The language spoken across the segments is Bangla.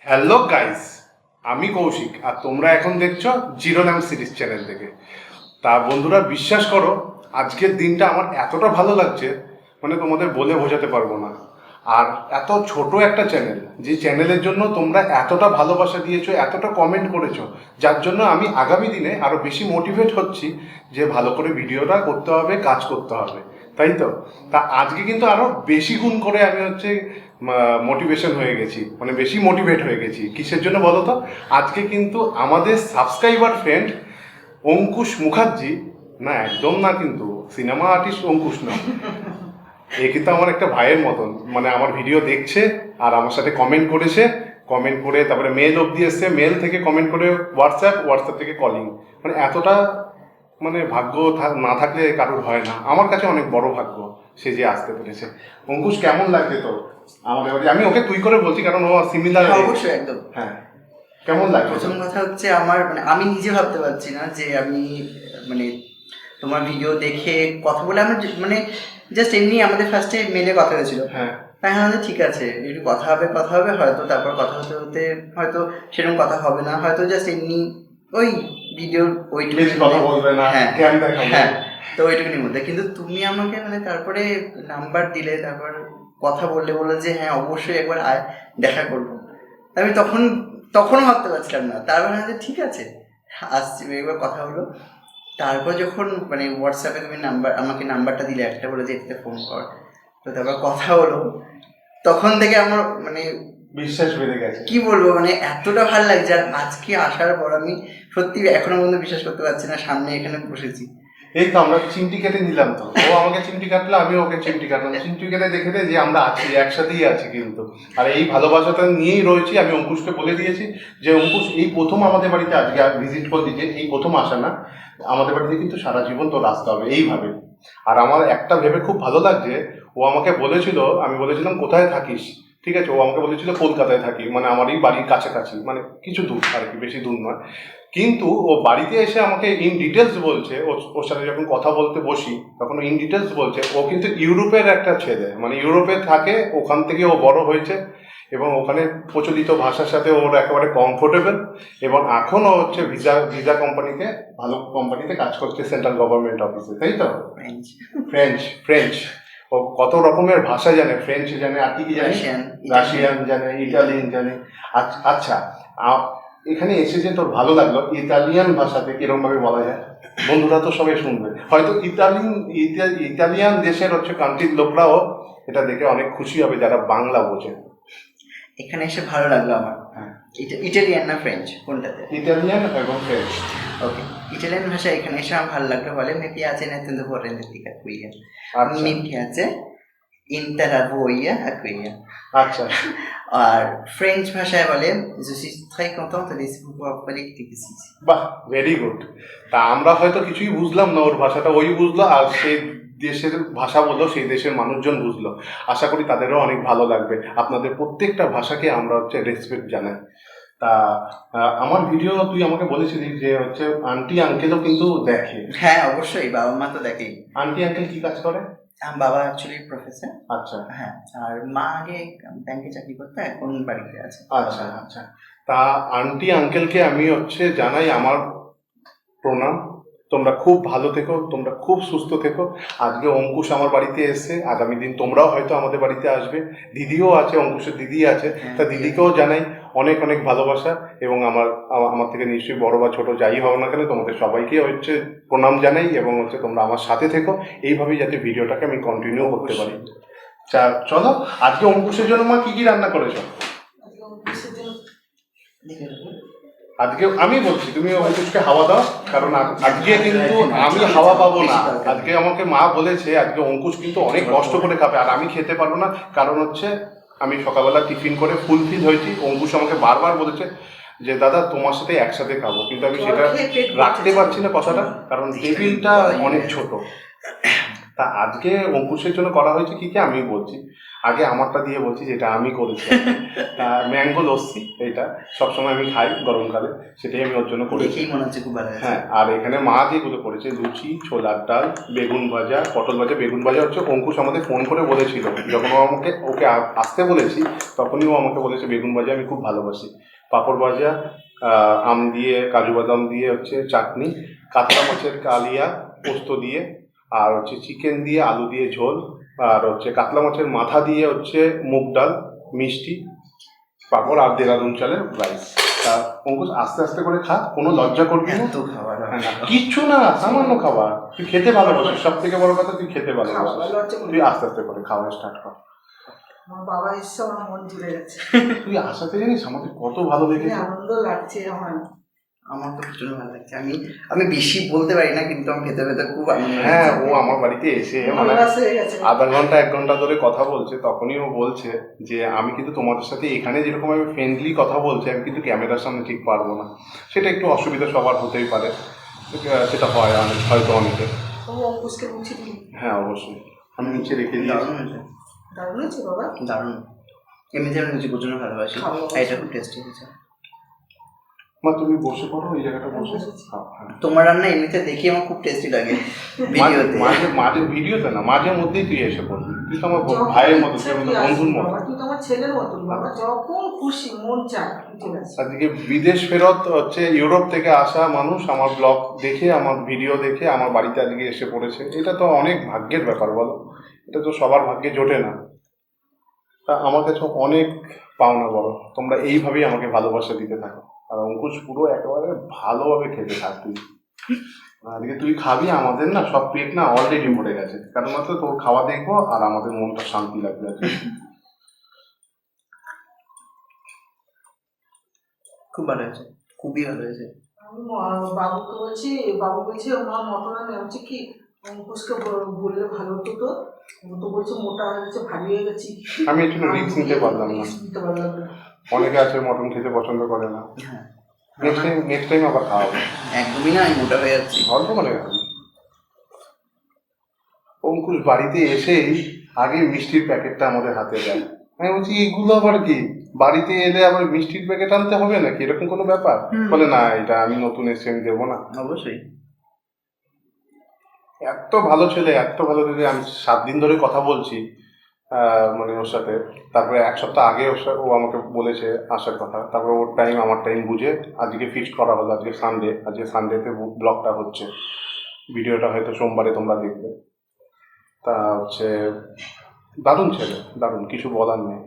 হ্যালো গাইস, আমি কৌশিক আর তোমরা এখন দেখছো জিরো নাম সিরিজ চ্যানেল থেকে। তা বন্ধুরা, বিশ্বাস করো আজকের দিনটা আমার এতটা ভালো লাগছে, মানে তোমাদের বলে বোঝাতে পারবো না। আর এত ছোট একটা চ্যানেল, যে চ্যানেলের জন্য তোমরা এতটা ভালোবাসা দিয়েছো, এতটা কমেন্ট করেছো, যার জন্য আমি আগামী দিনে আরও বেশি মোটিভেট হচ্ছি যে ভালো করে ভিডিওটা করতে হবে, কাজ করতে হবে, তাই তো? তা আজকে কিন্তু আরও বেশি গুণ করে আমি মোটিভেশন হয়ে গেছি, মানে বেশি মোটিভেট হয়ে গেছি। কিসের জন্য বলো তো? আজকে কিন্তু আমাদের সাবস্ক্রাইবার ফ্রেন্ড অঙ্কুশ মুখার্জি, না একদম না, কিন্তু সিনেমা আর্টিস্ট অঙ্কুশ না, এ কিন্তু আমার একটা ভাইয়ের মতন। মানে আমার ভিডিও দেখছে আর আমার সাথে কমেন্ট করেছে, কমেন্ট করে তারপরে মেল অবধি এসছে, মেল থেকে কমেন্ট করে হোয়াটসঅ্যাপ থেকে কলিং। মানে এতটা, মানে ভাগ্য না থাকলে কারোর হয় না। আমার কাছে অনেক বড় ভাগ্য সে যে আসতে পেরেছে। অঙ্কুশ, কেমন লাগছে তো আমাদের বাড়ি? আমি ওকে তুই করে বলছি কারণ ও সিমিলার। অবশ্যই, একদম। হ্যাঁ, কেমন লাগছে? প্রথম কথা হচ্ছে আমার আমি নিজে ভাবতে পারছি না যে আমি মানে তোমার ভিডিও দেখে কথা বলে আমার জাস্ট এমনি আমাদের ফার্স্টে মেলে কথা হয়েছিল। হ্যাঁ, আমাদের ঠিক আছে, একটু কথা হবে হয়তো, তারপর কথা হতে হতে হয়তো সেরকম কথা হবে না, হয়তো জাস্ট এমনি ওই ভিডিওর ওইটুকু কথা বলবে না। হ্যাঁ, তো ওইটুকুনির মধ্যে। কিন্তু তুমি আমাকে তারপরে নাম্বার দিলে, তারপর কথা বললে যে হ্যাঁ অবশ্যই একবার আয়, দেখা করবো। আমি তখনও ভাবতে পারছিলাম না। তারপর ঠিক আছে, আসছি, একবার কথা হলো। তারপর যখন হোয়াটসঅ্যাপে তুমি আমাকে নাম্বারটা দিলে, একটা বলে যে এতে ফোন কর, তো তারপর কথা হলো। তখন থেকে আমার বিশ্বাস বেড়ে গেছে। কি বলবো, এতটা ভালো লাগছে। আর আজকে আসার পর আমি সত্যি এখনো পর্যন্ত বিশ্বাস করতে পারছি না, সামনে এখানে বসেছি। এই তো আমরা চিমটি কেটে নিলাম, তো ও আমাকে চিমটি কাটলো, আমি ওকে চিমটি কাটলাম। চিমটি কেটে দেখে যে আমরা আছি, একসাথেই আছি কিন্তু। আর এই ভালোবাসাটা নিয়েই রয়েছি। আমি অঙ্কুশকে বলে দিয়েছি যে অঙ্কুশ, এই প্রথম আমাদের বাড়িতে আজকে ভিজিট করে দিয়েছে, এই প্রথম আসা না, আমাদের বাড়িতে কিন্তু সারা জীবন তোর আসতে হবে এইভাবে। আর আমার একটা ভেবে খুব ভালো লাগছে, ও আমাকে বলেছিল, আমি বলেছিলাম কোথায় থাকিস, ঠিক আছে, ও আমাকে বলেছিল কলকাতায় থাকি, মানে আমার এই বাড়ির কাছাকাছি, মানে কিছু দূর আর কি, বেশি দূর নয়। কিন্তু ও বাড়িতে এসে আমাকে ইন ডিটেলস বলছে, ওর সাথে যখন কথা বলতে বসি তখন ইন ডিটেলস বলছে ও কিন্তু ইউরোপের একটা ছেলে, মানে ইউরোপে থাকে, ওখান থেকে ও বড় হয়েছে এবং ওখানে প্রচলিত ভাষার সাথে ওর একেবারে কমফোর্টেবল। এবং এখন ও হচ্ছে ভিসা কোম্পানিতে, ভালো কোম্পানিতে কাজ করছে, সেন্ট্রাল গভর্নমেন্ট অফিসে, তাই তো? ফ্রেঞ্চ ও কত রকমের ভাষা জানে, ফ্রেঞ্চ জানে, আর কি কি জানে, রাশিয়ান জানে, ইটালিয়ান জানে। আচ্ছা, এখানে এসে যে তোর ভালো লাগলো, ইতালিয়ান ভাষাতে কিরকম ভাবে বলা যায়? বন্ধুরা তো সবাই শুনবে, হয়তো ইতালিয়ান দেশের হচ্ছে কান্ট্রির লোকরাও এটা দেখে অনেক খুশি হবে যারা বাংলা বোঝে। এখানে এসে ভালো লাগলো আমার। ইটালিয়ান না ফ্রেঞ্চ, কোনটাতে? ইটালিয়ান এবং ফ্রেঞ্চ। ওকে, ইটালিয়ান ভাষা এখানে এসে আমার ভালো লাগলো বলে mi piace intendo vorrei qui. Mi piace interabuia a qui. আচ্ছা। আর ফ্রেঞ্চ ভাষায় বলে je suis très contente de pouvoir parler avec vous. বাহ, ভেরি গুড। তা আমরা হয়তো কিছুই বুঝলাম না, ওর ভাষাটা ওই বুঝলো, আর সেই দেশের ভাষা বললো, সেই দেশের মানুষজন বুঝলো। আশা করি তাদেরও অনেক ভালো লাগবে। আপনাদের প্রত্যেকটা ভাষাকে আমরা হচ্ছে রেসপেক্ট জানাই। তা আমার ভিডিও তুই আমাকে বলেছিলি যে হচ্ছে আন্টি আঙ্কেলও কিন্তু দেখে। হ্যাঁ অবশ্যই, বাবা মা তো দেখেই। আন্টি আঙ্কেল কি কাজ করে? বাবা অ্যাকচুয়ালি প্রফেসর। আচ্ছা। হ্যাঁ, আর মা আগে ব্যাংকে চাকরি করতো, এখন বাড়িতে আছে। আচ্ছা আচ্ছা। তা আন্টি আঙ্কেলকে আমি হচ্ছে জানাই আমার প্রণাম। তোমরা খুব ভালো থেকো, তোমরা খুব সুস্থ থেকো। আজকে অঙ্কুশ আমার বাড়িতে এসছে, আগামী দিন তোমরাও হয়তো আমাদের বাড়িতে আসবে। দিদিও আছে, অঙ্কুশের দিদি আছে, তা দিদিকেও জানাই অনেক অনেক ভালোবাসা। এবং আমার থেকে নিশ্চয়ই বড় বা ছোট যাই হোক না কেন, তোমাদের সবাইকে হচ্ছে প্রণাম জানাই। এবং হচ্ছে তোমরা আমার সাথে থেকো, এইভাবেই যাতে ভিডিওটাকে আমি কন্টিনিউ করতে পারি। চলো, আজকে অঙ্কুশের জন্য মা কি কি রান্না করেছো? আজকে আমি বলছি, তুমি অঙ্কুশকে হাওয়া দাও, কারণ আজকে কিন্তু আমি হাওয়া পাবো না। আজকে আমাকে মা বলেছে আজকে অঙ্কুশ কিন্তু অনেক কষ্ট করে খাবে, আর আমি খেতে পারবো না, কারণ হচ্ছে আমি সকালবেলা টিফিন করে ফুলফিল হয়েছি। অঙ্কুশ আমাকে বারবার বলেছে যে দাদা তোমার সাথে একসাথে খাবো, কিন্তু আমি সেটা রাখতে পারছি না কথাটা, কারণ টেবিলটা অনেক ছোট। তা আজকে অঙ্কুশের জন্য করা হয়েছে কি কি আমি বলছি। আগে আমারটা দিয়ে বলছি যেটা আমি করেছি। ম্যাঙ্গো লস্যি, এটা সবসময় আমি খাই গরমকালে, সেটাই আমি ওর জন্য করেছি। দেখেই মনে হচ্ছে খুব ভালো হয়েছে। হ্যাঁ, আর এখানে মা যেগুলো করেছে লুচি, ছোলার ডাল, বেগুন ভাজা, পটল ভাজা। বেগুন ভাজা হচ্ছে অঙ্কুশ আমাদের ফোন করে বলেছিল, যখন ও আমাকে ওকে আসতে বলেছি তখনই ও আমাকে বলেছে বেগুন ভাজা আমি খুব ভালোবাসি। পাঁপড় ভাজা, আম দিয়ে কাজু বাদাম দিয়ে হচ্ছে চাটনি, কাতলা মাছের কালিয়া পোস্ত দিয়ে, আর হচ্ছে চিকেন দিয়ে আলু দিয়ে ঝোল, আর হচ্ছে কাতলা মাছের মাথা দিয়ে হচ্ছে মুগ ডাল, মিষ্টি, পাঁপড়, আর দেরাদুন চালের রাইস। তা অঙ্কুশ আস্তে আস্তে করে খা, কোনো লজ্জা করবি না। এত খাবার হ্যাঁ, না, কিচ্ছু না, সামান্য খাবার। তুই খেতে ভালোবাসিস, সব থেকে বড় কথা তুই খেতে ভালোবাসিস। তুই আস্তে আস্তে করে খাওয়া স্টার্ট কর। আমার বাবা এসছে, আমার মন জুড়ে গেছে। তুই আসাতে জানিস আমাদের কত ভালো কি লেগেছে। আনন্দ লাগছে আমার। আমার তো প্রচুর ভালো লাগছে। আমি বেশি বলতে পারি না, কিন্তু আমি খেতে খেতে খুব আনন্দ হ্যাঁ, লাগছে। ও আমার বাড়িতে এসে মানে ভালোবাস হয়ে গেছে। আধা ঘন্টা 1 ঘন্টা ধরে কথা বলছে, তখনই ও বলছে যে আমি কিন্তু তোমাদের সাথে এখানে যেরকম আমি ফ্রেন্ডলি কথা বলছি, আমি কিন্তু ক্যামেরার সামনে ঠিক পারবো না। সেটা একটু অসুবিধা সবার হতেই পারে, সেটা হয় হয়তো অনেকে। ও অঙ্কুশকে মুছে দিই। হ্যাঁ, অবশ্যই আমি নিচে রেখে দিয়েছি। দারুণ হয়েছে, দারুণ হয়েছে বাবা। দারুণ। এমনিতে আমি লুচি প্রচুর ভালোবাসি, খাবো। আর এটা খুব টেস্টি হয়েছে। মা তুমি বসে পড়ো, এই জায়গাটা বসে খাও। হ্যাঁ, তোমার রান্না এমনিতে দেখি আমার খুব টেস্টি লাগে ভিডিওতে। মাঝে মাঝে ভিডিওতে না, মাঝে মধ্যেই তুই এসে পড়বি। তুই তো আমার ভাইয়ের মতো, তুই আমার বন্ধুর মতো। বাবা, তুই তো আমার ছেলের মতন বাবা, যখন খুশি মন চায় ঠিক আছে। আজকে বিদেশ ফেরত হচ্ছে ইউরোপ থেকে আসা মানুষ আমার ব্লগ দেখে, আমার ভিডিও দেখে আমার বাড়িতে আজকে এসে পড়েছে। এটা তো অনেক ভাগ্যের ব্যাপার বলো, এটা তো সবার ভাগ্যে জোটে না। তা আমার কাছে অনেক পাওনা বড়, তোমরা এইভাবেই আমাকে ভালোবাসা দিতে থাকো। আর অঙ্কুশ পুরো একেবারে ভালোভাবে খেতে থাকবি। আজকে তুই খাবি, আমাদের না সব পেট না অলরেডি ভরে গেছে, কারণ মাত্র তোর খাওয়া দেখবো আর আমাদের মনটা শান্তি লাগবে আজকে। খুব ভালো হয়েছে, খুবই ভালো হয়েছে। আমি বাবুকে বলছি, বাবু বলছে আমার মটন আমি হচ্ছে কি অঙ্কুশকে বললে ভালো হতো তো। ও তো বলছে মোটা হয়ে গেছে, ভারী হয়ে গেছি। আমি একটু রিস্ক নিতে পারলাম না। রিস্ক নিতে পারলাম না। অনেকে আছে মটন খেতে পছন্দ করে না। হ্যাঁ, নেক্সট টাইম আবার খাওয়াবো। একদমই না, আমি মোটা হয়ে যাচ্ছি। অল্প মানে খাবি। অঙ্কুশ বাড়িতে এসেই আগে মিষ্টির প্যাকেটটা আমাদের হাতে দেয়। আমি বলছি এগুলো আবার কি, বাড়িতে এলে আবার মিষ্টির প্যাকেট আনতে হবে নাকি, এরকম কোনো ব্যাপার? বলে না, এটা আমি নতুন এসে আমি দেবো না। অবশ্যই। এত ভালো ছেলে, এত ভালো দিদি। আমি 7 দিন ধরে কথা বলছি মানে ওর সাথে। তারপরে 1 সপ্তাহ আগে ও আমাকে বলেছে আসার কথা। তারপরে ওর টাইম আমার টাইম বুঝে আজকে ফিক্সড করা হলো। আজকে সানডে, আজকে সানডেতে ব্লগটা হচ্ছে, ভিডিওটা হয়তো সোমবারে তোমরা দেখবে। তা হচ্ছে দারুণ ছেলে, দারুণ, কিছু বলার নেই।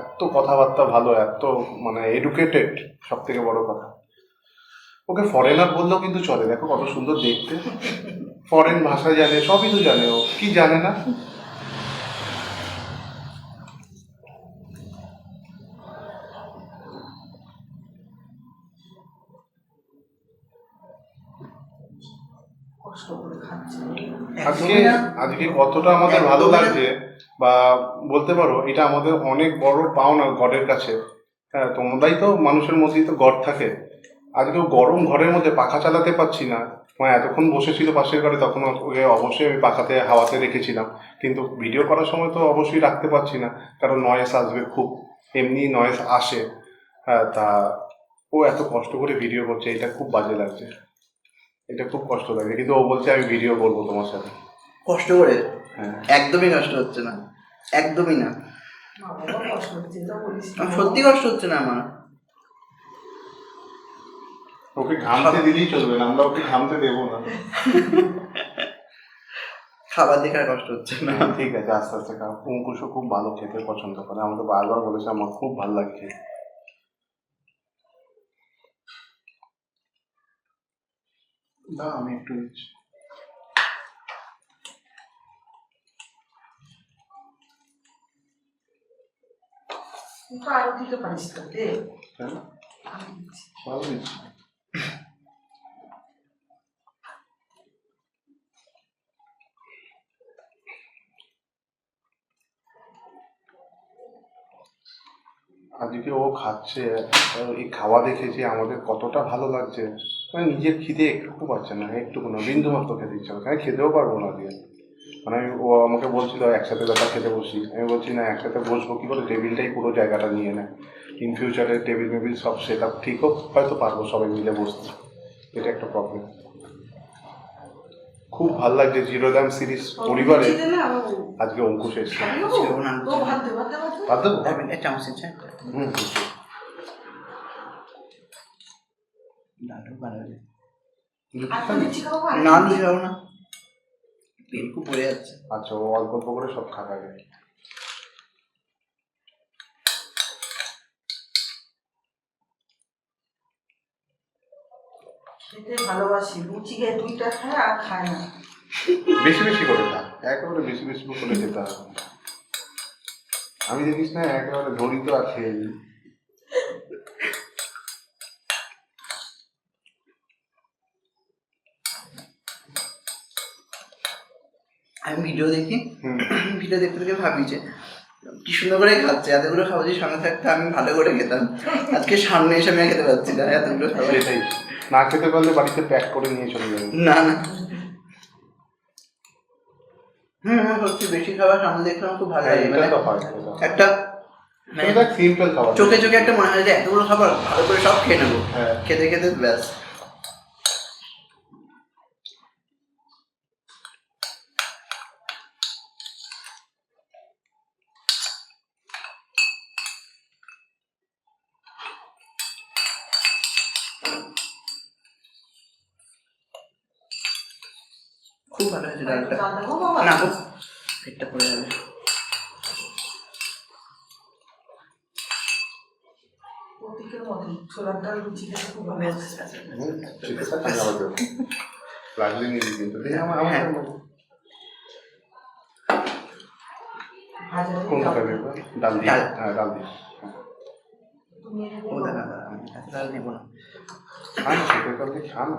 এত কথাবার্তা ভালো, এত মানে এডুকেটেড, সব থেকে বড় কথা। ওকে ফরেনার বললেও কিন্তু চলে, দেখো কত সুন্দর দেখতে, ফরেন ভাষা জানে, সবই তো জানে। ও কি জানে না? কষ্ট করে খাচ্ছে। আজকে আজকে কতটা আমাদের ভালো লাগছে, বা বলতে পারো এটা আমাদের অনেক বড় পাওনা গডের কাছে। হ্যাঁ, তোমরাই তো মানুষের মধ্যেই তো গড থাকে। আজকে গরম ঘরের মধ্যে পাখা চালাতে পারছি না। মানে এতক্ষণ বসেছিল পাশের ঘরে, তখন ওকে অবশ্যই আমি পাখাতে হাওয়াতে রেখেছিলাম, কিন্তু ভিডিও করার সময় তো অবশ্যই রাখতে পারছি না, কারণ নয়েস আসবে খুব, এমনি নয়েস আসে। হ্যাঁ, তা ও এত কষ্ট করে ভিডিও করছে, এটা খুব বাজে লাগছে, এটা খুব কষ্ট লাগে। কিন্তু ও বলছে আমি ভিডিও করবো তোমার সাথে। কষ্ট করে? হ্যাঁ, একদমই কষ্ট হচ্ছে না, একদমই না। মা বাবা কষ্ট হচ্ছে, এটা বলিস না। আমার সত্যি কষ্ট হচ্ছে না আমার। ওকে ঘামতে দিলেই চলবে না, আমরা ওকে ঘামতে দেবো না। খাবার দেখে আর কষ্ট হচ্ছে না। ঠিক আছে, আস্তে আস্তে খাও। অঙ্কুশও খুব ভালো খেতে পছন্দ করে, আমাকে বারবার বলেছে আমার খুব ভালো লাগে খেতে। দাও আমি একটু দিচ্ছি। তুই তো আরো দিতে পারিস তো, দে। কেন? ভালো দিচ্ছি। আজকে ও খাচ্ছে, এই খাওয়া দেখেছি আমাদের কতটা ভালো লাগছে। মানে নিজের খিদে একটু পাচ্ছে না, একটুকু না, বিন্দু মাত্র খেতে ইচ্ছা করছে। আমি খেতেও পারবো না দিয়ে, মানে ও আমাকে বলছিল একসাথে ব্যাপার খেতে বসি, আমি বলছি না একসাথে বসবো কি করে, টেবিলটাই পুরো জায়গাটা নিয়ে নেয়। ইন ফিউচারে টেবিল মেবিল সব সেট আপ ঠিক হোক, হয়তো পারবো সবাই মিলে বসতে, এটা একটা প্রবলেম। খুব ভাল লাগছে জিরোদাম সিরিজ পরিবারে আজকে অঙ্কুশ এসছে। ভাত দেবো? এক চামচ আছে। হুম। ডালটা ভালো হয়েছে। না না লুচি খাবো না, পেট খুব পড়ে যাচ্ছে। আচ্ছা, ও অল্প অল্প করে সব খাওয়া যায়। খেতে ভালোবাসি, লুচি খেয়ে 2টা খায় আর খায় না। বেশি বেশি করে খা, একেবারে বেশি বেশি করে খেতে হবে। আমি দেখিস না একেবারে ধরি তো আর খেয়ে নিই। আমি ভিডিও দেখি, হুম। ভিডিও দেখতে দেখে ভাবি যে কি সুন্দর করে খাচ্ছে, এতগুলো খাবো যে সামনে থাকতে আমি ভালো করে খেতাম, আজকে সামনে এসে আমি আর খেতে পারছি না এতগুলো খাবো। সেটাই, না খেতে পারলে বাড়িতে প্যাক করে নিয়ে চলে যাবে। না না, সত্যি বেশি খাবার সামনে দেখলে আমার খুব ভালো লাগে। এটা মানে তো হয়, এটা হয়। একটা মানে এটা সিম্পল খাবার। চোখে চোখে একটা মনে হয় যে এতগুলো খাবার ভালো করে সব খেয়ে নেবো, হ্যাঁ। খেতে খেতে ব্যাস। খুব ভালো হয়েছে ডালটা। না গো, পেটটা পড়ে যাবে। প্রতীকের মতন ছোলার ডাল লুচি খেতে খুব ভালো ব্যাস, লাগে। ব্যাস, ব্যাস। লাগলে নিবি কিন্তু। আমার হ্যাঁ। ভাজা দিয়ে কোনটা ডাল। খাবি? ডাল দিয়ে? ডাল। হ্যাঁ, ডাল দিয়ে। তুমি এনে ও দিও। দাদা দাদা, আমি এত ডাল নেবো না। খা না, খেতে পারলে খা না।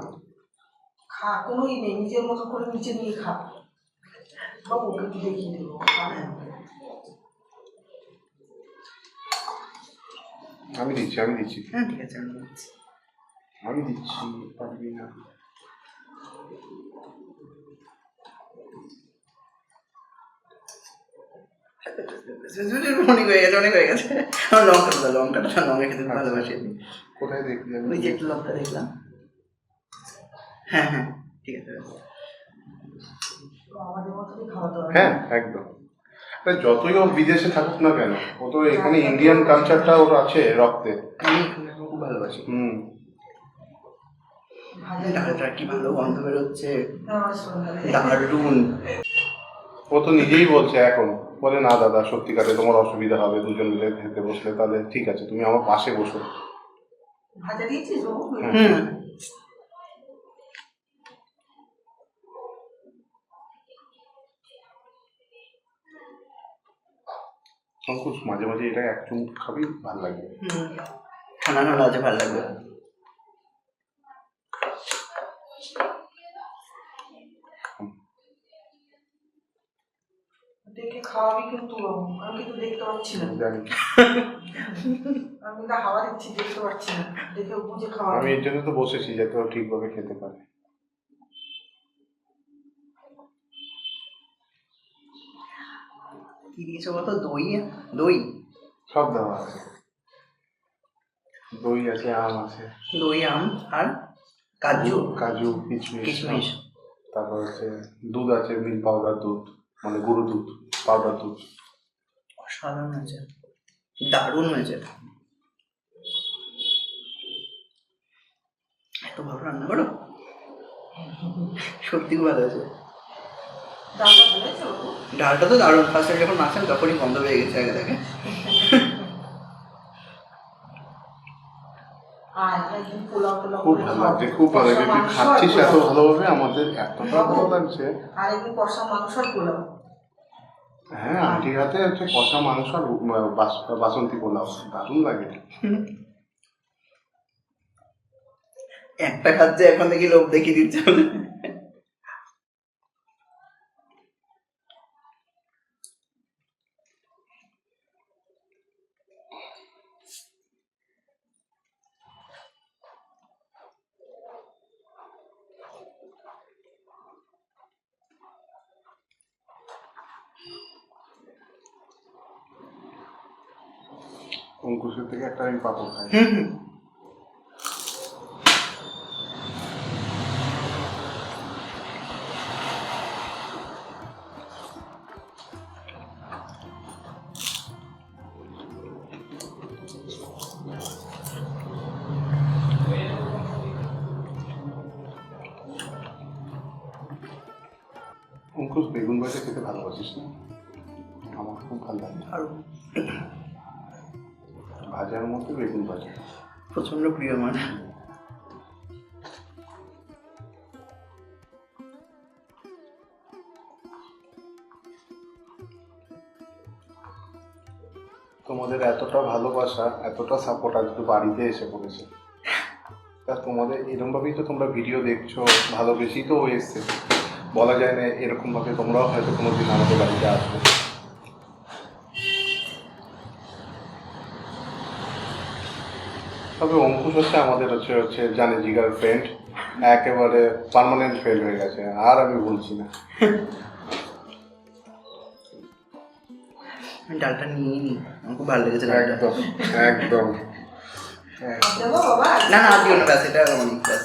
খা, কোনোই নেই, নিজের মতো করে নিচে নিয়ে খা। বাবু ওকে একটু দেখিয়ে দেবো, খা না। আমি দিচ্ছি, আমি দিচ্ছি, হ্যাঁ ঠিক আছে, আমি বলছি। আমি দিচ্ছি, পারবি না। অনেক হয়ে গেছে, অনেক হয়ে গেছে। আমার লঙ্কাটা লঙ্কা খেতে খুব ভালোবাসি আমি। কোথায় দেখলি? ওই যে একটু লঙ্কা দেখলাম। হ্যাঁ হ্যাঁ ঠিক আছে, ব্যাস। আমাদের মতনই খাওয়া দাওয়া। হ্যাঁ, একদম। আরে যতই ও বিদেশে থাকুক না কেন, ও তো এখানে ইন্ডিয়ান কালচারটা ওর আছে রক্তে। আমি খুব ভালোবাসি। হুম। ভাজা ডালটা কি ভালো গন্ধ বেরোচ্ছে, আমার সন্ধ্যায়। দারুণ। ও তো নিজেই বলছে এখন, বলে না দাদা সত্যিকারে তোমার অসুবিধা হবে দুজন মিলে খেতে বসলে, তাহলে ঠিক আছে তুমি আমার পাশে বসো। ভাজা দিয়েছিস বাবু? হুম। অঙ্কুশ মাঝে মাঝে এটা এক চুমুক খাবি, ভালো লাগবে। ঠান্ডা ঠান্ডা আছে, ভালো লাগবে। দেখে খাওয়াবি কিন্তু বাবু, আমি কিন্তু দেখতে পাচ্ছি না। জানি। আমি তো হাওয়া দিচ্ছি, দেখতে পাচ্ছি না, দেখে বুঝে আমি খাওয়াবি। এর জন্য তো বসেছি যাতে ও ঠিকভাবে খেতে পারে। কি দিয়েছো বলতো? দই, দই, সব দেওয়া আছে, দই আছে, আম আছে। দই, আম আর কাজু, কাজু, কিশমিশ। কিশমিশ। তারপর হচ্ছে দুধ আছে, মিল্ক পাউডার দুধ, মানে গুঁড়ো দুধ, পাউডার দুধ। অসাধারণ হয়েছে, দারুণ হয়েছে। এত ভালো রান্না করো, সত্যি খুব ভালো হয়েছে। ডালটা ভালো হয়েছে বাবু? ডালটা তো দারুণ, ফার্স্টে যখন নাচেন তখনই গন্ধ পেয়ে গেছে আগে থেকে। আর একদিন পোলাও টোলাও খুব করে ভালো খাওয়াবো। লাগছে, খুব ভালো লাগছে। তুই মাংস আর খাচ্ছিস এত পোলাও। ভালোভাবে, আমাদের এতটা ভালো লাগছে। আর একদিন কষা মাংস আর পোলাও। হ্যাঁ, আন্টির হাতে হচ্ছে কষা মাংস আর বাসন্তী পোলাও, দারুণ লাগে। একটা খাচ্ছে, এখন দেখি লোভ দেখিয়ে দিচ্ছে। অঙ্কুশের থেকে একটা আমি পাপড় খাই। অঙ্কুশ বেগুন ভাজা খেতে ভালোবাসিস না? আমার খুব ভালো লাগে। আর ভাজার মধ্যে বেগুন ভাজা প্রচন্ড প্রিয় আমার। তোমাদের এতটা ভালোবাসা, এতটা সাপোর্ট আজকে বাড়িতে এসে পড়েছে। তা তোমাদের এরকমভাবেই তো তোমরা ভিডিও দেখছো, ভালোবেসেই তো এসছে। বলা যায় না এরকমভাবে তোমরাও হয়তো কোনোদিন আমাদের বাড়িতে আসবে। তবে অঙ্কুশ হচ্ছে আমাদের হচ্ছে জানে জিগার ফ্রেন্ড, একেবারে পার্মানেন্ট ফ্রেন্ড হয়ে গেছে, আর আমি বলছি না। আমি ডালটা নিয়ে নিই, আমার খুব ভালো লেগেছে ডালটা। একদম একদম। দেবো বাবা? না না, আর দিও না, ব্যাস এটা অনেক, ব্যাস।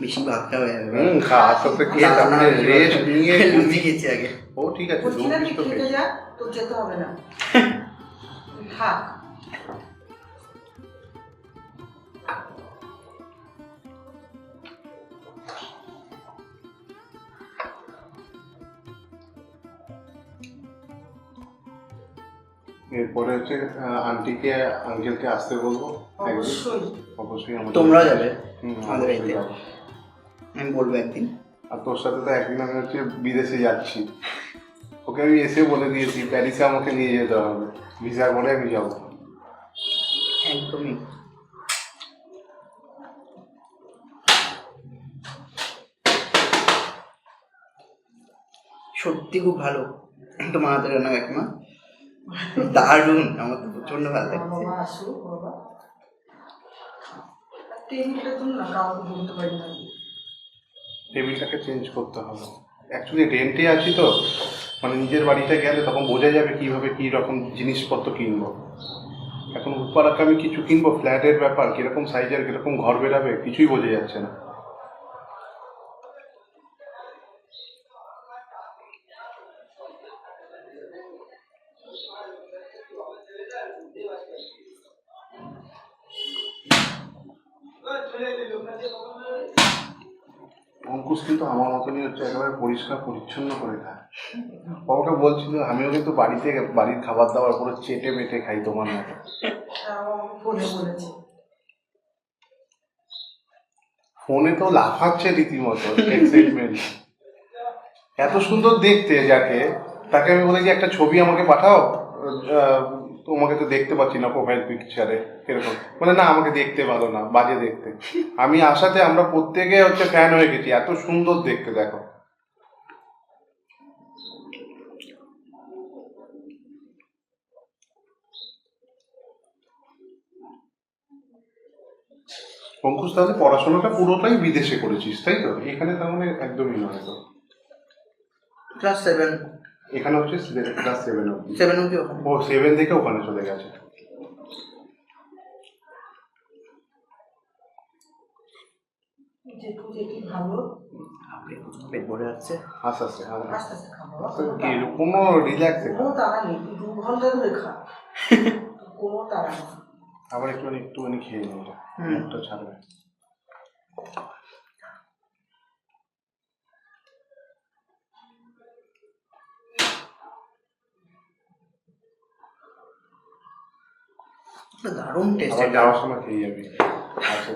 বেশি ভাত খাওয়া যাবে না। খাওয়ার সাথে খেয়ে তারপরে রেস্ট নিয়ে লুচি খেয়েছি আগে। ও ঠিক আছে, বলছি না তুই তো খেতে যা, তোর যেতে হবে না, তুই থাক। এরপরে হচ্ছে আন্টিকে আঙ্কেলকে আসতে বলবো। অবশ্যই অবশ্যই আমাদের তোমরাও যাবে আমাদের অবশ্যই বাড়িতে? যাবো। আমি বলবো একদিন। আর তোর সাথে তো একদিন আমি হচ্ছে বিদেশে যাচ্ছি, ওকে আমি এসে বলে দিয়েছি প্যারিসে আমাকে নিয়ে যেতে হবে, ভিসা করে আমি যাবো। একদমই। সত্যি খুব ভালো তোমার হাতের রান্না কাকিমা, দারুণ, আমার তো প্রচন্ড ভালো লাগছে। বাবা আসুক বাবা, টেবিলটা তুমি না কাউকে বলতে পারি না। টেবিলটাকে চেঞ্জ করতে হবে। অ্যাকচুয়ালি রেন্টে আছি তো, মানে নিজের বাড়িতে গেলে তখন বোঝা যাবে কীভাবে কী রকম জিনিসপত্র কিনবো। এখন উপরাকে আমি কিছু কিনবো, ফ্ল্যাটের ব্যাপার কীরকম সাইজের কীরকম ঘর বেরাবে কিছুই বোঝা যাচ্ছে না। অঙ্কুশ কিন্তু আমার মতনই হচ্ছে, একেবারে পরিষ্কার পরিচ্ছন্ন করে খায়। বাবাকে বলছিল আমিও কিন্তু বাড়িতে বাড়ির খাবার দাবার পুরো চেটে মেটে খাই তোমার মতো। বলেছে ফোনে তো লাফাচ্ছে রীতিমতো এক্সাইটমেন্ট। এত সুন্দর দেখতে যাকে, তাকে আমি বলেছি একটা ছবি আমাকে পাঠাও, তোমাকে তো দেখতে পাচ্ছি না প্রোফাইল পিকচারে কিরকম, মানে না আমাকে দেখতে ভালো না, বাজে দেখতে। আমি আসাতে আমরা প্রত্যেকে হচ্ছে ফ্যান হয়ে গেছি, এত সুন্দর দেখতে দেখো। অঙ্কুশ তাহলে পড়াশোনাটা পুরোটাই বিদেশে করেছিস তাই তো? এখানে তার মানে একদমই নয় তো। ক্লাস 7, এখানে হচ্ছে ক্লাস 7 অবধি। 7 অবধি ওখানে। ও 7 থেকে ওখানে চলে গেছে। যেটু যেটি ভালো পেট ভরে যাচ্ছে। আস্তে আস্তে আস্তে আস্তে খাবো, কোনো রিল্যাক্সে কোনো তাড়া নেই, তুই 2 ঘন্টা ধরে খা, কোনো তাড়া নেই। আবার একটুখানি খেয়ে নিই, একটা ছাড়বে। দারুণ টেস্ট। আবার যাওয়ার সময় খেয়ে যাবি। আচ্ছা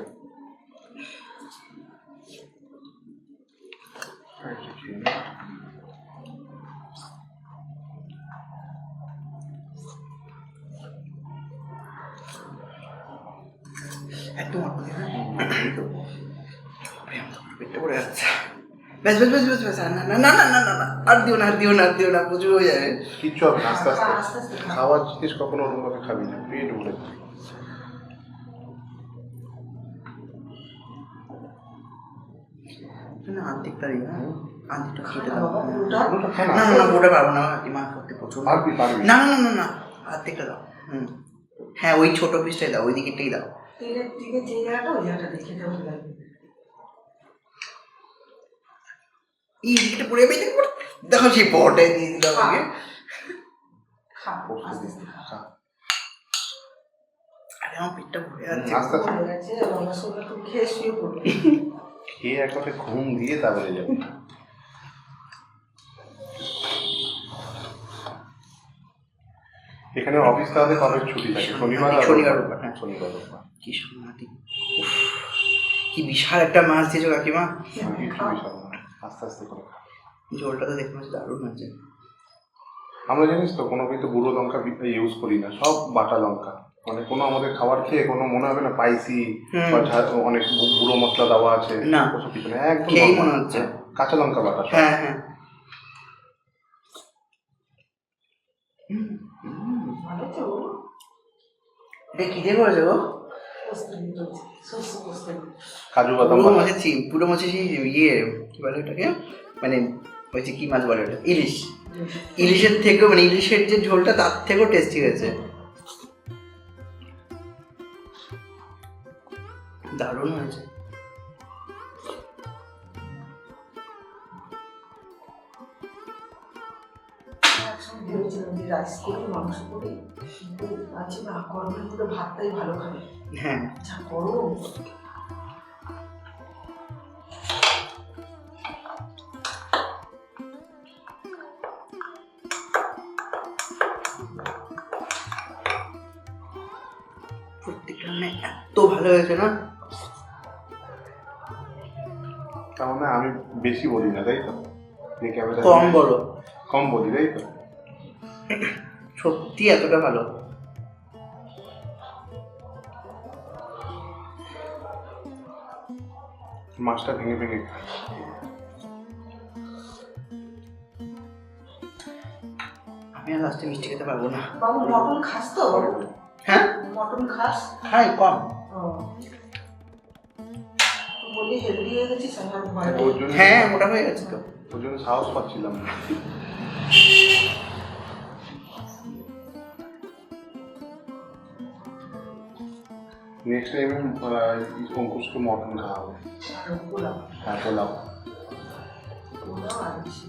একদম পেটটা ভরে যাচ্ছে। ব্যাস ব্যাস ব্যাস ব্যাস ব্যাস, না না না না না না না, আর দিও না আর দিও না আর দিও না, প্রচুর হয়ে যাবে। কিচ্ছু হবে না, আস্তে আস্তে। আস্তে আস্তে খা। খাওয়ার জিনিস কখনো ওরকমভাবে খাবি না, পেট ভরে। না আর্ধেকটা দিই, হ্যাঁ আর্ধেকটা কেটে না দাও। বাবা, পুরোটা? পুরোটা খা না না। না না ওটা পারবো না, কাকিমা করতে প্রচুর। পারবি পারবি। না না না না আর্ধেকটা দাও। হ্যাঁ ওই ছোট পিসটাই দাও, ওই দিকেরটাই দাও। তেলের দিকে যে জায়গাটা ওই জায়গাটা দেখে কেমন লাগবে। এই দিকটা পড়ে যাবে, দেখো সেই বড়টাই দিয়ে দিলাম আগে। খা, পোস্ত আস্তে দিয়ে আস্তে খা। খা। আরে আমার পেটটা ভরে যাচ্ছে। আস্তে আস্তে হয়ে গেছে, আমার সঙ্গে একটু খেয়ে শুয়ে পড়বে। খেয়ে একটা ঘুম দিয়ে তারপরে যাবে। এখানে অফিস তাহলে কবে ছুটি থাকে? শনিবার আর শনিবার রবিবার। রবিবার, হ্যাঁ। শনিবার রবিবার। কি সাংঘাতিক, উফ, কি বিশাল একটা মাছ দিয়েছো কাকিমা। কিছু বিষয় না, আস্তে আস্তে করে খা। ঝোলটা তো দেখতে পাচ্ছি দারুণ হয়েছে। আমরা জানিস তো কোনো কিন্তু গুঁড়ো লঙ্কা ইউজ করি না, সব বাটা লঙ্কা। মানে কোনো আমাদের খাবার খেয়ে কোনো মনে হবে না স্পাইসি বা অনেক গুঁড়ো মশলা দেওয়া আছে, না। ওসব কিছু না, একদম খেয়েই normal। মনে হচ্ছে। কাঁচা লঙ্কা বাটা সব। হ্যাঁ হ্যাঁ। ভালো তো? এটা কি দিয়ে করেছে গো? পোস্ত দিতে হচ্ছে, শস্য পোস্ত দিতে। কাজু বাদাম পুরো বাটা। মাছের পুরো মাছের সেই ইয়ে কি বলে ওটাকে, মানে ওই যে কি মাছ বলে ওটা, ইলিশ। ইলিশের থেকেও মানে ইলিশের যে ঝোলটা তার থেকেও টেস্টি হয়েছে, দারুণ হয়েছে। একসঙ্গে ভেবেছিলাম যে রাইস করি, মাংস করি, কিন্তু আজকে না, গরমের মধ্যে ভাতটাই ভালো খাবে। হ্যাঁ যা গরম। প্রত্যেকটা মানে এত ভালো হয়েছে না। তার মানে আমি বেশি বলি না, তাই তো? যে ক্যামেরা কম বলো, কম বলি, তাই তো? সত্যি এতটা ভালো। মাছটা ভেঙে ভেঙে খা। আমি আর লাস্টে মিষ্টি খেতে পারবো না। বাবু মটন খাস তো? হ্যাঁ মটন খাস? খাই কম। ও। তুই বললি হেলদি হয়ে গেছিস, আমি আর ভয় ওর পেয়ে- জন্য হ্যাঁ মোটা হয়ে গেছে তো। ওর জন্য সাহস পাচ্ছিলাম না। নেক্সট টাইম অঙ্কুশকে মটন খাওয়াবো। আর পোলাও। হ্যাঁ, পোলাও। পোলাও আর বেশি।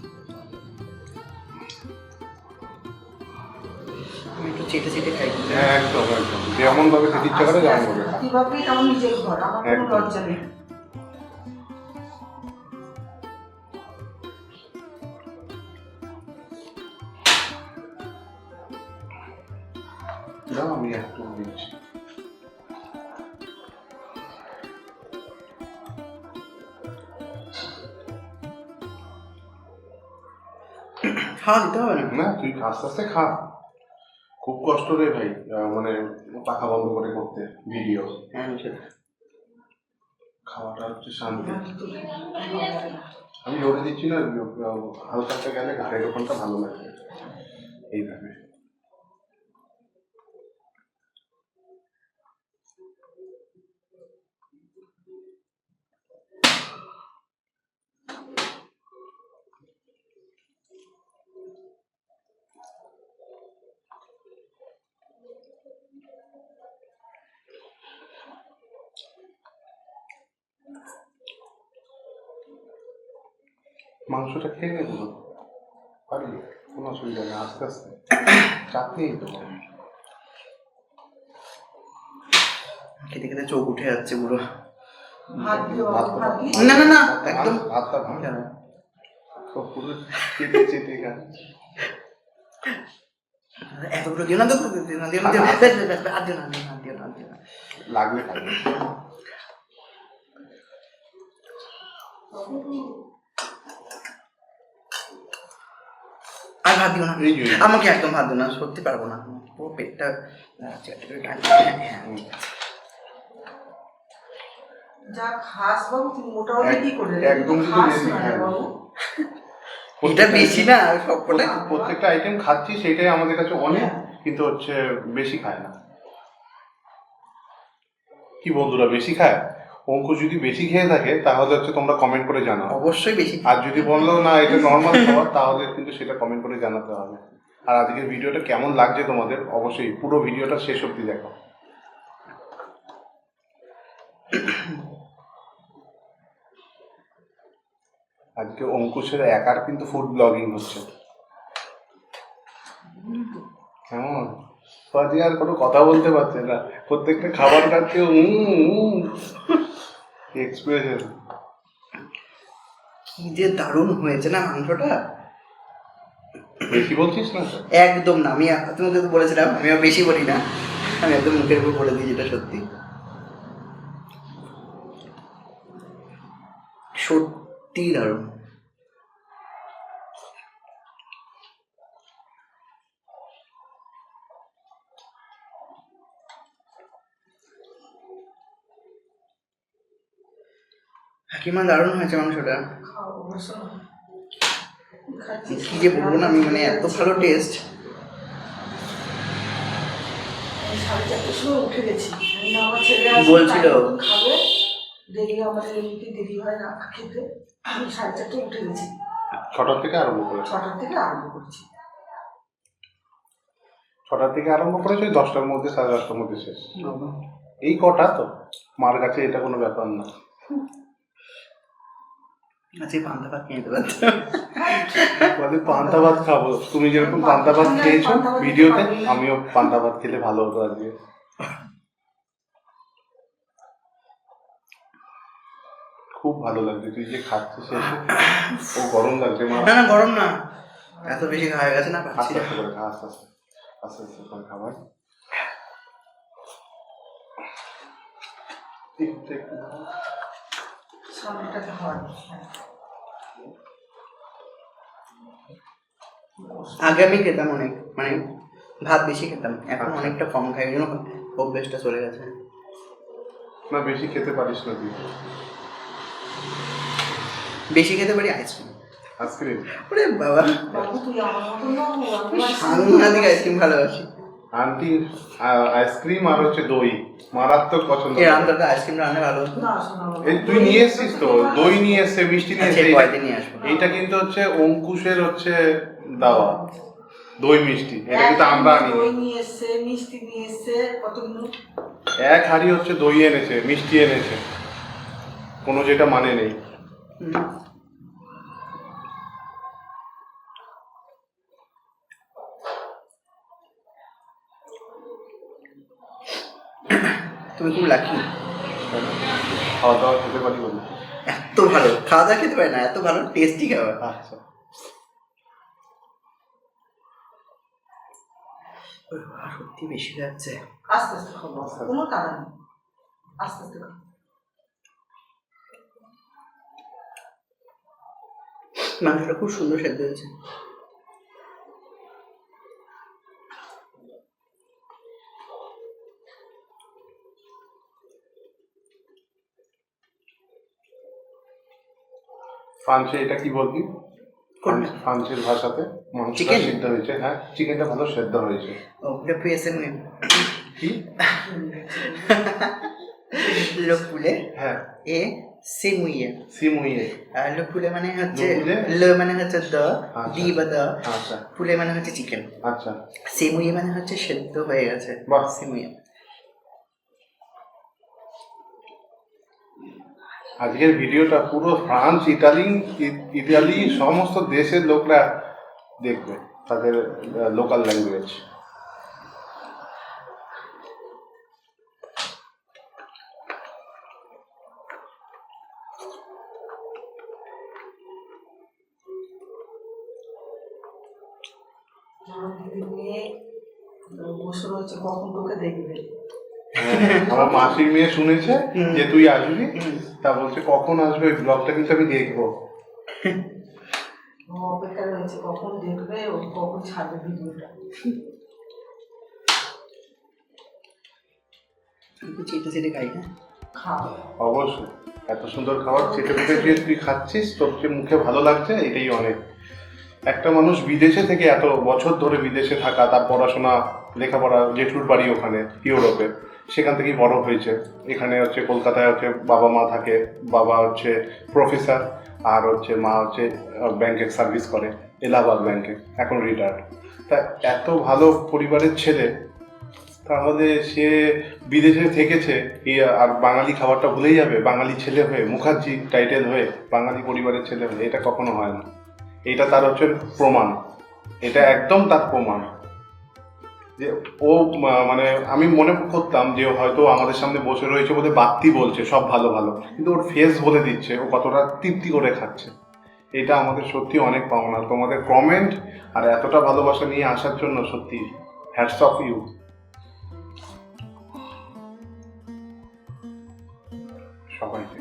আমি একটু চেটে চেটে খাই। হ্যাঁ, একদম একদম যেমন ভাবে খেতে ইচ্ছা করে তেমন ভাবে খা। তুই ভাববি এটা আমার নিজের ঘর, আমার কোনো একদম। লজ্জা নেই। দাও আমি একটু দিচ্ছি। খাওয়া দিতে হবে না। না, তুই আস্তে আস্তে খা। খুব কষ্ট রে ভাই, মানে পাখা বন্ধ করে করতে ভিডিও। হ্যাঁ সেটা। খাওয়াটা হচ্ছে শান্তি। আমি তো লজ্জা নেই। আমি জোরে দিচ্ছি না, হালকাটা গেলে ঘাড়ের ওখানটা ভালো লাগবে এইভাবে। মাংসটা খেয়ে নেবো, পারবি, কোনো অসুবিধা নেই, আস্তে আস্তে, চাপ নেই তো। খেতে খেতে চোখ উঠে যাচ্ছে পুরো। ভাত দিও, বাবু, ভাত দিই? না না না একদম। ভাতটা ভাঙ, পুরো চেটে চেটে খা। এতগুলো দিও না তো, দিও না দিও না দিও না, ব্যাস, ব্যাস, ব্যাস, আর দিও না, দিও না, দিও না, দিও না। লাগলে খাবে। আর ভাত দিও না, এই যে। আমাকে একদম ভাত দিও না, সত্যি পারবো না, পুরো পেটটা টানছে। হ্যাঁ যা খাস বাবু, তুই মোটা হলে কি করে? একদম তুই কিন্তু খাস বেশি না রে খায় না। বাবু। এটা বেশি না সবকটাই। প্রত্যেকটা আইটেম খাচ্ছি সেটাই আমাদের কাছে অনেক, কিন্তু হচ্ছে বেশি খায় না। কি বন্ধুরা বেশি খায়? ও অঙ্কুশ যদি বেশি খেয়ে থাকে তাহলে হচ্ছে তোমরা কমেন্ট করে জানাও। অবশ্যই বেশি। আর যদি বললো না এটা নর্মাল খাবার তাহলে কিন্তু সেটা কমেন্ট করে জানাতে হবে। আর আজকের ভিডিওটা কেমন লাগছে তোমাদের অবশ্যই পুরো ভিডিওটা শেষ অবধি দেখো। আজকে অঙ্কুশের একার কিন্তু ফুড ব্লগিং হচ্ছে। কেমন ফাজি আর কোনো কথা বলতে পারছে না, প্রত্যেকটা খাবার খাচ্ছে এক্সপ্রেশন। কি যে দারুণ হয়েছে না মাংসটা। বেশি বলছিস না তো? একদম না, আমি তোমাকে তো বলেছিলাম আমি আর বেশি বলি না, আমি একদম মুখের উপর বলে দিই যেটা সত্যি। সত্যি দারুণ। হাকিমা দারুণ হয়েছে মাংসটা। খাও অবশ্য কি যে বলবো না আমি, মানে এত ভালো টেস্ট। আমি 4:30 সময় উঠে গেছি, আমি না আমার ছেলে বলছিল। খাবে, দেরি আমাদের এমনিতে দেরি হয় না খেতে, আমি 4:30 উঠে গেছি। 6টার থেকে আরম্ভ করে 6টার থেকে আরম্ভ করছি। 6টার থেকে আরম্ভ করেছি, 10টার মধ্যে 10:30টার মধ্যে শেষ। এই কটা তো মার কাছে এটা কোনো ব্যাপার না। আজকে পান্তা ভাত কিনে নিতে পারতাম। পান্তা ভাত খাবো, তুমি যেরকম পান্তা ভাত খেয়েছো ভিডিওতে, আমিও পান্তা ভাত খেলে ভালো হতো আজকে। খুব ভালো লাগছে তুই যে খাচ্ছিস শেষে। ও গরম লাগছে মা? না না গরম না, এত বেশি হয়ে গেছে না, পাচ্ছি আস্তে না। আস্তে করে খা, আস্তে আস্তে আস্তে আস্তে করে খাবার। একটু একটু খাও। সামনেটাতে হয় আগে আমি খেতাম অনেক, মানে ভাত বেশি খেতাম, এখন অনেকটা কম খাই, ওই জন্য অভ্যেসটা চলে গেছে। না বেশি খেতে পারিস না তুই। বেশি খেতে পারি আইসক্রিম। আইসক্রিম? ওরে বাবা, বাবু তুই আমার মতন না, সাংঘাতিক আইসক্রিম ভালোবাসি। আন্টি আইসক্রিম আর হচ্ছে দই মারাত্মক পছন্দ। এর আন্তর্জাতিক আইসক্রিম রান্না ভালো হতো। না শোনা বাবু। এই তুই নিয়ে এসছিস তো, দই নিয়ে এসছে, মিষ্টি নিয়ে আচ্ছা, এসছে। কয়দিন নিয়ে আসবো। এইটা কিন্তু হচ্ছে অঙ্কুশের হচ্ছে দাওয়া, দই মিষ্টি। এটা কিন্তু আমরা আনি। দই নিয়ে এসছে, মিষ্টি নিয়ে এসছে, কতগুলো এক হাড়ি হচ্ছে দই এনেছে, মিষ্টি এনেছে, কোনো যেটা মানে নেই। তুমি খুব লাকি, খাওয়া দাওয়া খেতে পারি বলে। এত ভালো খাওয়া দাওয়া খেতে পারি না, এত ভালো টেস্টি খাবার। আচ্ছা সত্যি বেশি লাগছে। আস্তে আস্তে খাবো, কোনো তাড়া নেই, আস্তে আস্তে খাবো। মাংসটা খুব সুন্দর সেদ্ধ হয়েছে। ফ্রান্সে এটা কি বলবি? কোনটা? ফ্রান্সের ভাষাতে মাংসটা চিকেন? সিদ্ধ হয়েছে। হ্যাঁ, চিকেনটা ভালো সেদ্ধ হয়েছে। ও depuis ese muy কি? le poulet হ্যাঁ, et c'est mouillé। সিমুইয়ে। le poulet মানে হচ্ছে Le poulet? le মানে হচ্ছে the আচ্ছা। দি বা the আচ্ছা poulet মানে হচ্ছে চিকেন, আচ্ছা, c'est mouillé মানে হচ্ছে সেদ্ধ হয়ে গেছে। বাহ। c'est mouillé। আজকের ভিডিওটা পুরো ফ্রান্স, ইটালি সমস্ত দেশের লোকরা দেখবে, তাদের লোকাল ল্যাঙ্গুয়েজ। আমার দিদির মেয়ে বসে রয়েছে, কখন তোকে দেখবে। আমার মাসির মেয়ে শুনেছে যে তুই আসবি, তা বলছে কখন আসবে, ওই ব্লগটা কিন্তু আমি দেখবো। ও অপেক্ষা রয়েছে কখন দেখবে, ও কখন ছাড়বে ভিডিওটা। চেটে চেটে খাই না, খাও অবশ্যই, এত সুন্দর খাবার চেটে পেটে যে তুই খাচ্ছিস, তোর যে মুখে ভালো লাগছে এটাই অনেক। একটা মানুষ বিদেশে থেকে এত বছর ধরে বিদেশে থাকা, তার পড়াশোনা লেখাপড়া, জেঠুর বাড়ি ওখানে ইউরোপে, সেখান থেকেই বড় হয়েছে। এখানে হচ্ছে কলকাতায় হচ্ছে বাবা মা থাকে, বাবা হচ্ছে প্রফেসর, আর হচ্ছে মা হচ্ছে ব্যাংকে সার্ভিস করে, এলাহাবাদ ব্যাংকে, এখন রিটায়ার্ড। তা এত ভালো পরিবারের ছেলে, তাহলে সে বিদেশে থেকেছে আর বাঙালি খাবারটা ভুলেই যাবে বাঙালি ছেলে হয়ে, মুখার্জি টাইটেল হয়ে, বাঙালি পরিবারের ছেলে হয়ে? এটা কখনো হয় না। এটা তার হচ্ছে প্রমাণ, এটা একদম তার প্রমাণ যে ও মানে আমি মনে করতাম যে হয়তো আমাদের সামনে বসে রয়েছে বলে বাড়তি বলছে সব ভালো ভালো, কিন্তু ওর ফেস বলে দিচ্ছে ও কতটা তৃপ্তি করে খাচ্ছে। এটা আমাদের সত্যি অনেক পাওনা। তোমাদের কমেন্ট আর এতটা ভালোবাসা নিয়ে আসার জন্য সত্যি হ্যাটস অফ ইউ সবাইকে।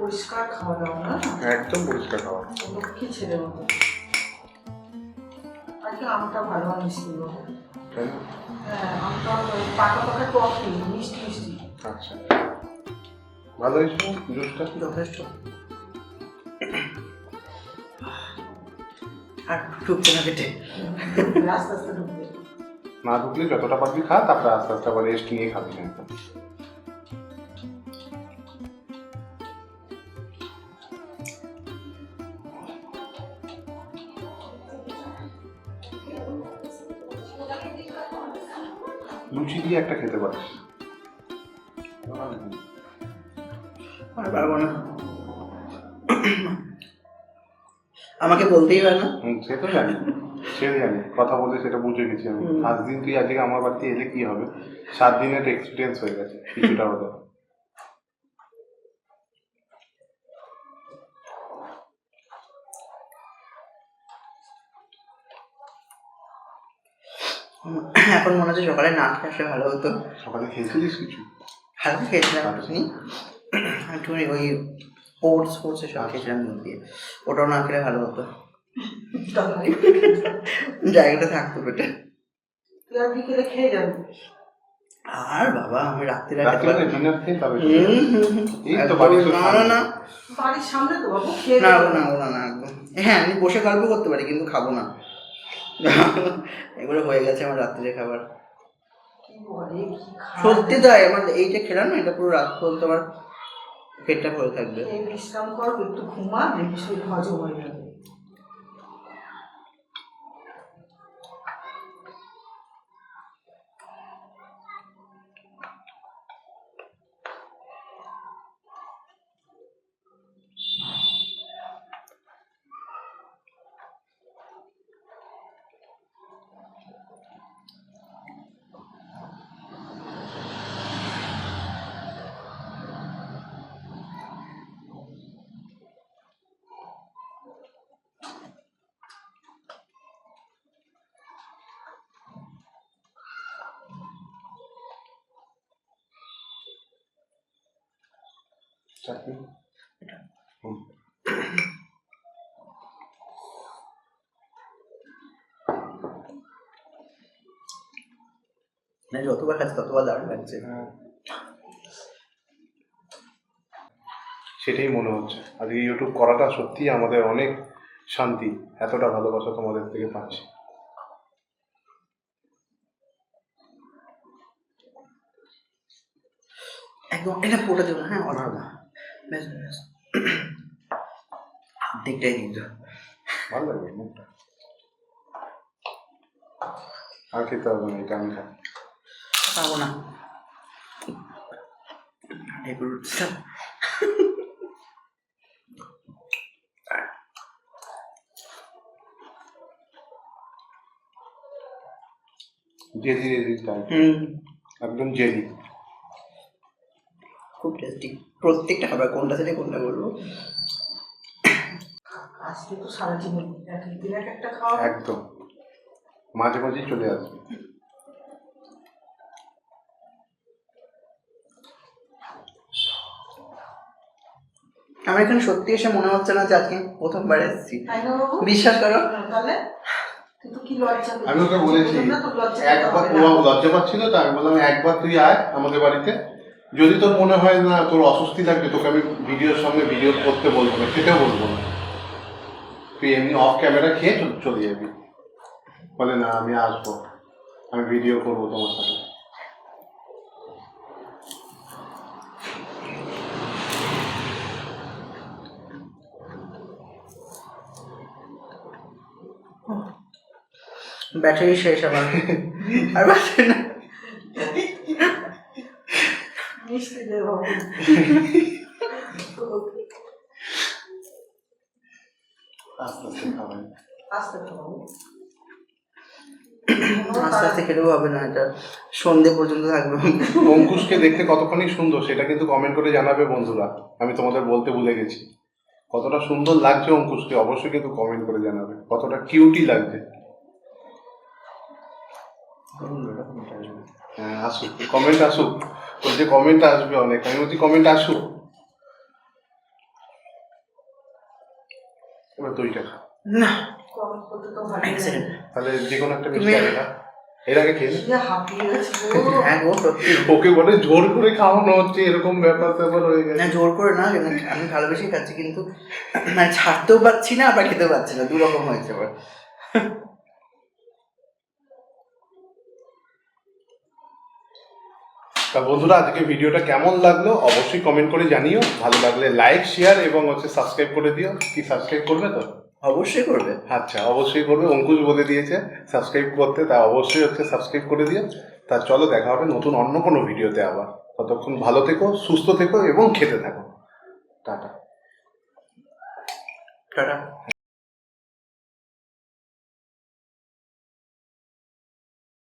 পরিষ্কার খাওয়া দাওয়া না, একদম পরিষ্কার খাওয়া। লক্ষ্মী ছেলে মতো। আজকে আমটা ভালো আনিছিল। তাই না? হ্যাঁ, আমটা পাকা পাকা টক, মিষ্টি মিষ্টি। আচ্ছা, ভালো হয়েছে জুসটা? যথেষ্ট। আর ঢুকছে না পেটে। আস্তে আস্তে ঢুকবে। না ঢুকলে যতটা পারবি খা, তারপরে আস্তে আস্তে আবার রেস্ট নিয়ে খাবি না। লুচি দিয়ে একটা খেতে পারিস। আর পারবো না, আমাকে বলতেই হয় না। সে তো জানি, কথা বলে সেটা বুঝে গেছি আমি। 5 দিন তুই আজকে আমার বাড়িতে এলে কি হবে, 7 দিনের এক্সপিরিয়েন্স হয়ে গেছে কিছুটা হলো। এখন মনে হচ্ছে সকালে না খেয়ে আসলে ভালো হতো। সকালে খেয়েছিলিস কিছু? হালকা খেয়েছিলাম একটুখানি ওই ওটস সব খেয়েছিলাম দুধ দিয়ে, ওটাও না খেলে ভালো হতো, জায়গাটা থাকতো পেটে। তুই আর বিকেলে খেয়ে যাবি? আর বাবা আমি রাত্রিরে ডিনার খেয়ে তবে না বাড়ির সামনে তো বাবু, খেয়ে না একদম। হ্যাঁ আমি বসে গল্প করতে পারি কিন্তু খাবো না, এগুলো হয়ে গেছে আমার রাত্রিরে খাবার। সত্যি তাই, আমার এইটা খেলাম না, এটা পুরো রাত পর্যন্ত আমার পেটটা ভরে থাকবে। বিশ্রাম কর, একটু ঘুমা, শরীর হজম হয়ে যাবে। চাটনি যতবার খাচ্ছি ততবার দারুণ লাগছে। সেটাই মনে হচ্ছে আজকে ইউটিউব করাটা সত্যি আমাদের অনেক শান্তি, এতটা ভালোবাসা তোমাদের থেকে পাচ্ছি। একদম এটা পুরোটা দেবো না, হ্যাঁ অল্প না, বেশ অর্ধেকটাই কিন্তু ভালো লাগবে মুখটা। আর খেতে হবে না, এটা আমি খাই। পাবো না জেলি একদম জেলি, খুব টেস্টি। প্রত্যেকটা খাবার কোনটা থেকে কোনটা বলবো, আজকে তো সারা জীবন দিন একটা খাওয়া, একদম মাঝে মাঝেই চলে আসবে। আমার এখানে সত্যি এসে মনে হচ্ছে না যে আজকে প্রথমবার এসেছি, বিশ্বাস করো। তাহলে আমি ওকে বলেছি একবার, ও লজ্জা পাচ্ছিল তো আমি বললাম একবার তুই আয় আমাদের বাড়িতে, যদি তোর মনে হয় না তোর অস্বস্তি লাগবে, তোকে আমি ভিডিওর সঙ্গে ভিডিও করতে বলবো না, খেতেও বলবো না, তুই এমনি অফ ক্যামেরা খেয়ে চলে যাবি, বলে না আমি আসবো, আমি ভিডিও করবো তোমার সাথে। ব্যাটারি শেষ আমার, আর বাঁচবে না। মিষ্টি দে বাবু। আস্তে আস্তে খাবেন। আস্তে খাবো। আস্তে আস্তে খেলেও হবে না, এটা সন্ধে পর্যন্ত থাকবে। অঙ্কুশকে দেখতে কতখানি সুন্দর সেটা কিন্তু কমেন্ট করে জানাবে বন্ধুরা, আমি তোমাদের বলতে ভুলে গেছি। কতটা সুন্দর লাগছে অঙ্কুশকে অবশ্যই কিন্তু কমেন্ট করে জানাবে, কতটা কিউটি লাগছে। হ্যাঁ আসুক, কমেন্ট আসুক, বলছে কমেন্ট আসবে অনেক, আমি বলছি কমেন্ট আসুক। এবার দইটা খা। না কমেন্ট করতে তো ভালো এক লাগে। সেকেন্ড। তাহলে যে কোনো একটা মিষ্টি আগে খা, এর আগে খেয়ে নে। যে হাঁপিয়ে গেছে গো। হ্যাঁ গো সত্যি, ওকে বলে জোর করে খাওয়ানো হচ্ছে, এরকম ব্যাপার ট্যাপার হয়ে গেছে। না জোর করে না, আমি ভালোবেসেই খাচ্ছি, কিন্তু মানে ছাড়তেও পারছি না আবার খেতেও পারছি না, দুরকম হয়েছে আবার। তা বন্ধুরা আজকে ভিডিওটা কেমন লাগলো অবশ্যই কমেন্ট করে জানিও, ভালো লাগলে লাইক শেয়ার এবং সাবস্ক্রাইব করে দিও। কি সাবস্ক্রাইব করবে তো? অবশ্যই করবে। আচ্ছা অবশ্যই করবে, অঙ্কুশ বলে দিয়েছে সাবস্ক্রাইব করতে, তা অবশ্যই সাবস্ক্রাইব করে দিও। তা চলো দেখা হবে নতুন অন্য কোনো ভিডিওতে আবার, ততক্ষণ ভালো থেকো, সুস্থ থেকো এবং খেতে থাকো। টাটা। টাটা।